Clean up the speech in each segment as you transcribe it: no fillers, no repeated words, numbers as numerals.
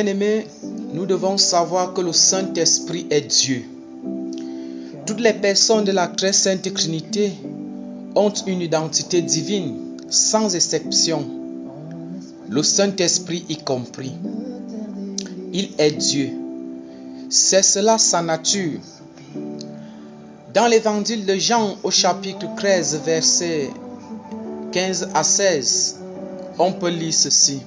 Bien-aimés, nous devons savoir que le Saint-Esprit est Dieu. Toutes les personnes de la très sainte Trinité ont une identité divine, sans exception, le Saint-Esprit y compris. Il est Dieu. C'est cela sa nature. Dans l'évangile de Jean au chapitre 13, versets 15 à 16, on peut lire ceci.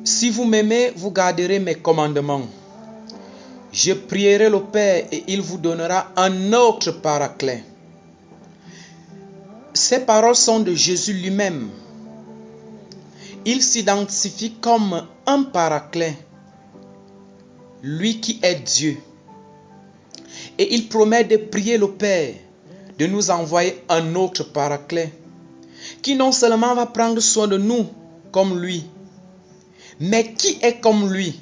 Si vous m'aimez, vous garderez mes commandements. Je prierai le Père et il vous donnera un autre paraclet. Ces paroles sont de Jésus lui-même. Il s'identifie comme un paraclet, lui qui est Dieu. Et il promet de prier le Père de nous envoyer un autre paraclet, qui non seulement va prendre soin de nous comme lui, mais qui est comme lui,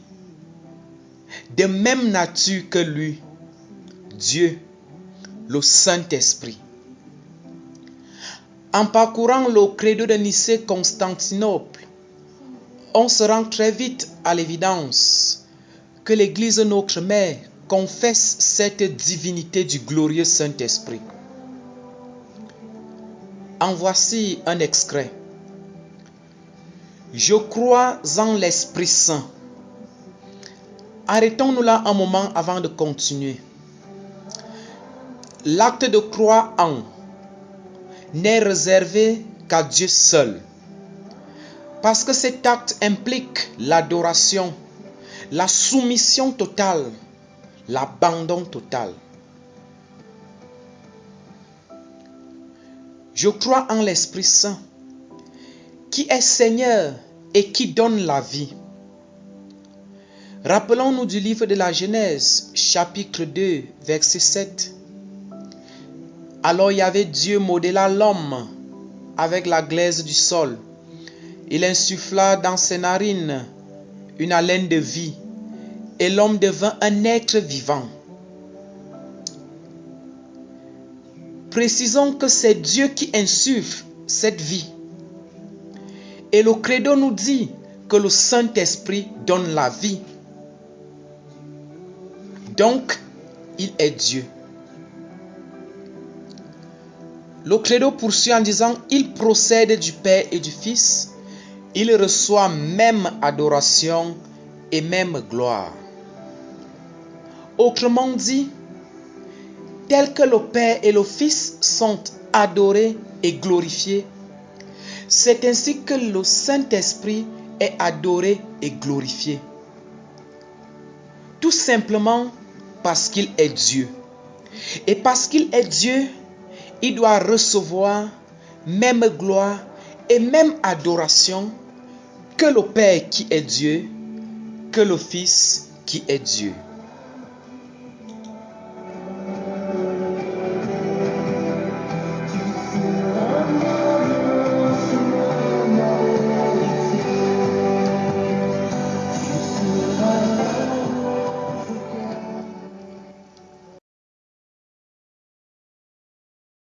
de même nature que lui, Dieu, le Saint-Esprit. En parcourant le credo de Nicée-Constantinople, on se rend très vite à l'évidence que l'Église notre Mère confesse cette divinité du glorieux Saint-Esprit. En voici un extrait. Je crois en l'Esprit Saint. Arrêtons-nous là un moment avant de continuer. L'acte de croire en n'est réservé qu'à Dieu seul. Parce que cet acte implique l'adoration, la soumission totale, l'abandon total. Je crois en l'Esprit Saint, qui est Seigneur et qui donne la vie. Rappelons-nous du livre de la Genèse, chapitre 2, verset 7. Alors Yahvé Dieu modéla l'homme avec la glaise du sol. Il insuffla dans ses narines une haleine de vie, et l'homme devint un être vivant. Précisons que c'est Dieu qui insuffle cette vie. Et le credo nous dit que le Saint-Esprit donne la vie. Donc, il est Dieu. Le credo poursuit en disant, il procède du Père et du Fils, il reçoit même adoration et même gloire. Autrement dit, tel que le Père et le Fils sont adorés et glorifiés, c'est ainsi que le Saint-Esprit est adoré et glorifié. Tout simplement parce qu'il est Dieu. Et parce qu'il est Dieu, il doit recevoir même gloire et même adoration que le Père qui est Dieu, que le Fils qui est Dieu.